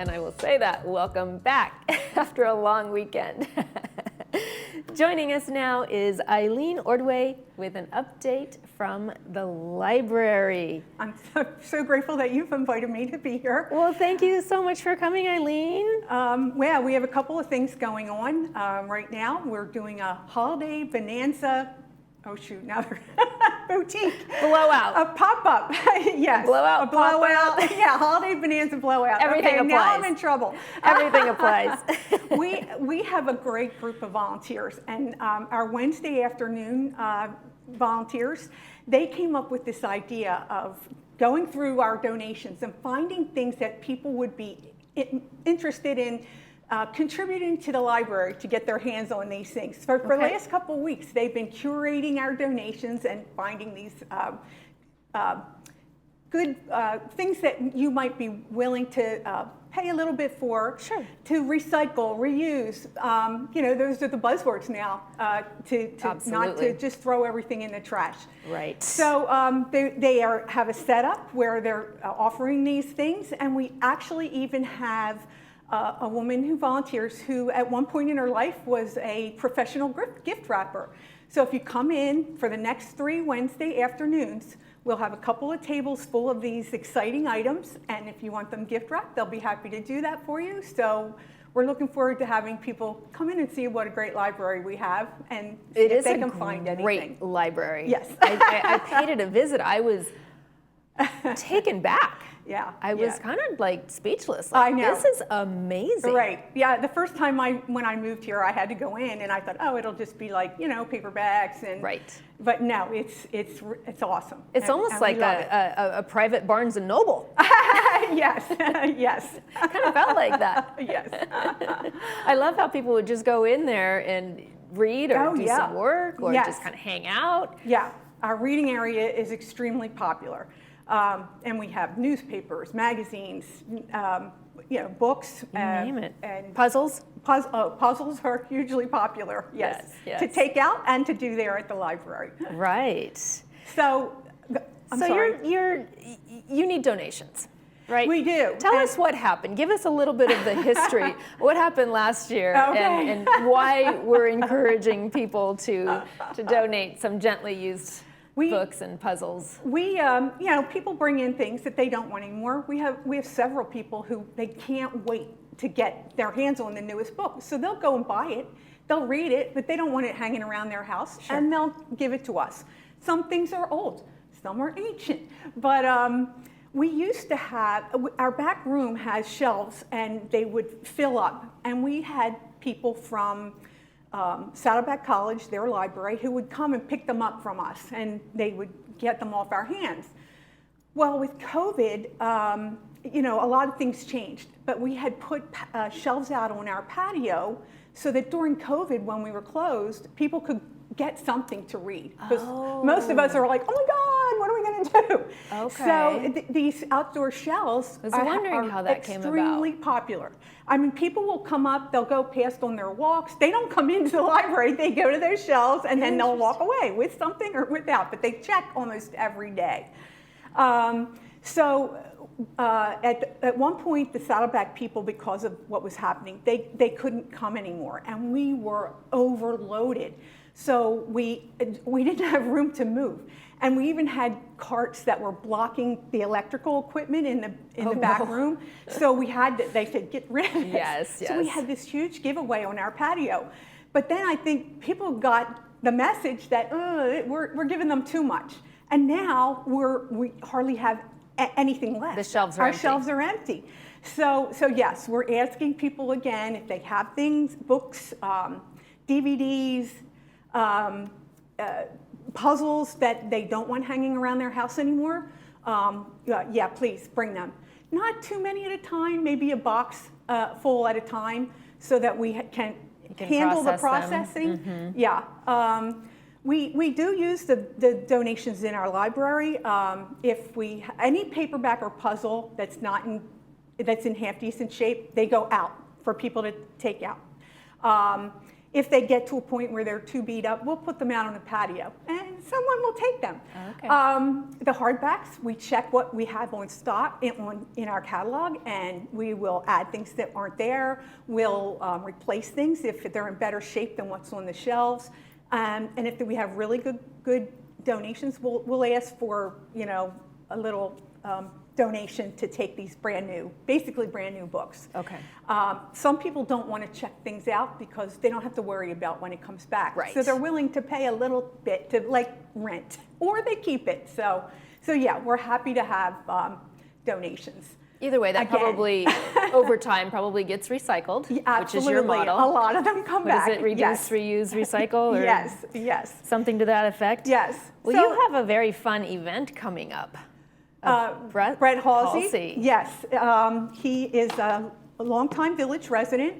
and I will say that, welcome back after a long weekend. Joining us now is Eileen Ordway with an update from the library. I'm so grateful that you've invited me to be here. Well, thank you so much for coming, Eileen. Well, we have a couple of things going on right now. We're doing a holiday bonanza. Oh shoot, now they're boutique. Blowout. A pop-up, yes. Blowout, a blowout. pop-out. Yeah, holiday bonanza blowout. Everything applies. Now I'm in trouble. Everything applies. We have a great group of volunteers, and our Wednesday afternoon volunteers, they came up with this idea of going through our donations and finding things that people would be interested in contributing to the library to get their hands on these things. For the last couple of weeks, they've been curating our donations and finding these good things that you might be willing to pay a little bit for. Sure. To recycle, reuse. You know, those are the buzzwords now, to not to just throw everything in the trash. Right. So they have a setup where they're offering these things, and we actually even have a woman who volunteers who at one point in her life was a professional gift wrapper. So if you come in for the next 3 Wednesday afternoons, we'll have a couple of tables full of these exciting items, and if you want them gift wrapped, they'll be happy to do that for you. So we're looking forward to having people come in and see what a great library we have, and see if they can find anything. It is a great library. Yes. I paid it a visit. I was taken back. Yeah. I was kind of like speechless. Like, I know. This is amazing. Right. Yeah. The first time when I moved here, I had to go in, and I thought, oh, it'll just be like, you know, paper bags and. Right. But no, it's awesome. It's almost like a private Barnes and Noble. Yes. Yes. It kind of felt like that. Yes. I love how people would just go in there and read or do some work or Yes. just kind of hang out. Yeah. Our reading area is extremely popular. And we have newspapers, magazines, you know, books. You name it. And puzzles? Puzzles are hugely popular, yes. To take out and to do there at the library. Right. So, you need donations, right? We do. Tell us what happened. Give us a little bit of the history. What happened last year and why we're encouraging people to donate some gently used books and puzzles. You know, people bring in things that they don't want anymore. We have several people who they can't wait to get their hands on the newest book. So they'll go and buy it, they'll read it, but they don't want it hanging around their house, and they'll give it to us. Some things are old, some are ancient, but we used to have, our back room has shelves, and they would fill up, and we had people from Saddleback College, their library, who would come and pick them up from us, and they would get them off our hands. Well, with COVID, you know, a lot of things changed, but we had put shelves out on our patio so that during COVID, when we were closed, people could get something to read. Because most of us are like, oh my God, what are we going to do? Okay. So these outdoor shelves are extremely popular. I mean, people will come up, they'll go past on their walks. They don't come into the library, they go to those shelves, and then they'll walk away with something or without, but they check almost every day. At one point, the Saddleback people, because of what was happening, they couldn't come anymore, and we were overloaded. So we didn't have room to move, and we even had carts that were blocking the electrical equipment in the back room. So we had to, they said, get rid of it. Yes. So we had this huge giveaway on our patio, but then I think people got the message that we're giving them too much, and now we hardly have anything left. The shelves are empty. Our shelves are empty. So yes, we're asking people again if they have things, books, DVDs, puzzles that they don't want hanging around their house anymore. Yeah, please bring them. Not too many at a time, maybe a box full at a time, so that we can handle the processing. Mm-hmm. Yeah. We do use the donations in our library. If any paperback or puzzle that's in half decent shape, they go out for people to take out. If they get to a point where they're too beat up, we'll put them out on the patio and someone will take them. Okay. The hardbacks, we check what we have on stock in our catalog, and we will add things that aren't there. We'll replace things if they're in better shape than what's on the shelves. And if we have really good donations, we'll ask for, you know, a little donation to take these basically brand new books. Okay. Some people don't want to check things out because they don't have to worry about when it comes back. Right. So they're willing to pay a little bit to like rent, or they keep it. So yeah, we're happy to have donations. Either way, that Again. probably, over time, probably gets recycled, which is your model. A lot of them come back. What is it? Reduce, yes. reuse, recycle? Or Yes. something to that effect? Yes. Well, So, you have a very fun event coming up. Brett Halsey. Yes. He is a longtime Village resident.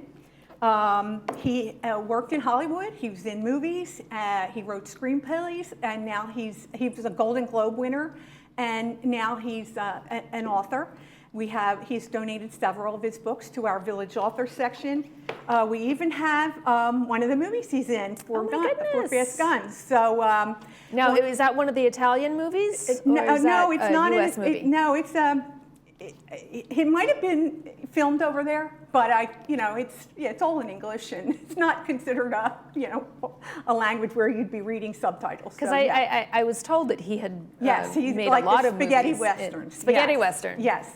He worked in Hollywood. He was in movies. He wrote screenplays, and now he was a Golden Globe winner, and now he's an author. He's donated several of his books to our Village author section. We even have one of the movies he's in, For Fast Guns. So now, is that one of the Italian movies? No, or is that it's a not. US movie? It might have been filmed over there, but it's all in English, and it's not considered a language where you'd be reading subtitles. Because I was told that he had he's made like a lot of spaghetti movies. westerns. Spaghetti western. Yes.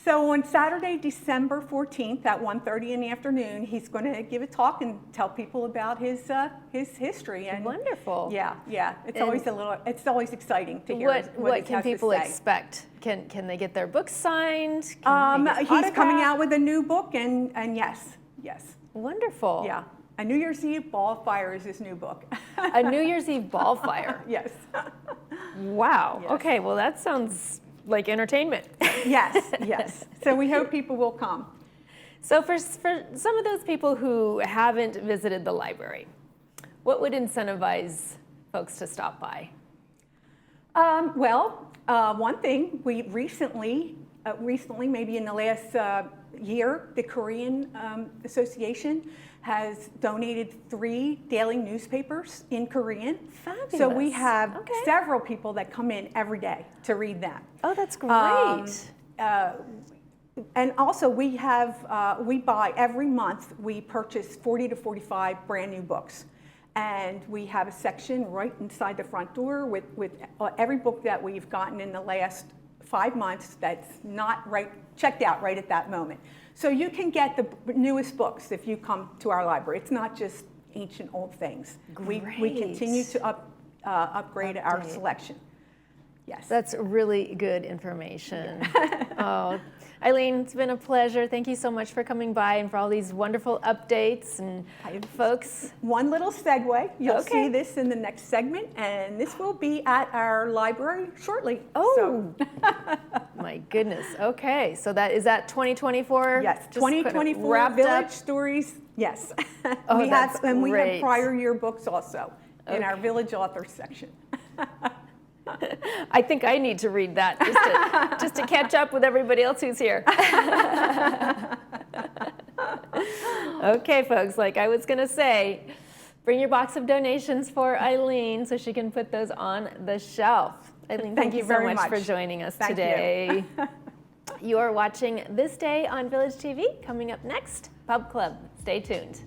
So on Saturday, December 14th at 1:30 in the afternoon, he's going to give a talk and tell people about his history. And wonderful. Yeah. It's always exciting to hear what can people expect? Can they get their books signed? He's coming out with a new book, and yes. Wonderful. Yeah. A New Year's Eve Ball Fire is his new book. A New Year's Eve Ball Fire. Yes. Wow. Yes. Okay. Well, that sounds like entertainment. Yes. So we hope people will come. So for some of those people who haven't visited the library, what would incentivize folks to stop by? One thing, we recently, maybe in the last year, the Korean Association has donated 3 daily newspapers in Korean. Fabulous. So we have several people that come in every day to read that. Oh, that's great. And also we buy every month, we purchase 40 to 45 brand new books. And we have a section right inside the front door with every book that we've gotten in the last 5 months that's not checked out right at that moment. So you can get the newest books if you come to our library. It's not just ancient old things. We continue to upgrade our selection. Yes. That's really good information. Oh, Eileen, it's been a pleasure. Thank you so much for coming by and for all these wonderful updates and folks. One little segue. You'll see this in the next segment, and this will be at our library shortly. Oh, my goodness. Okay, so is that 2024? Yes, 2024 Village Stories. Yes. Oh, we that's have great. prior year books also in our Village Authors section. I think I need to read that just to catch up with everybody else who's here. Okay, folks, like I was going to say, bring your box of donations for Eileen so she can put those on the shelf. Eileen, thank you so much for joining us today. You are watching This Day on Village TV. Coming up next, Pub Club. Stay tuned.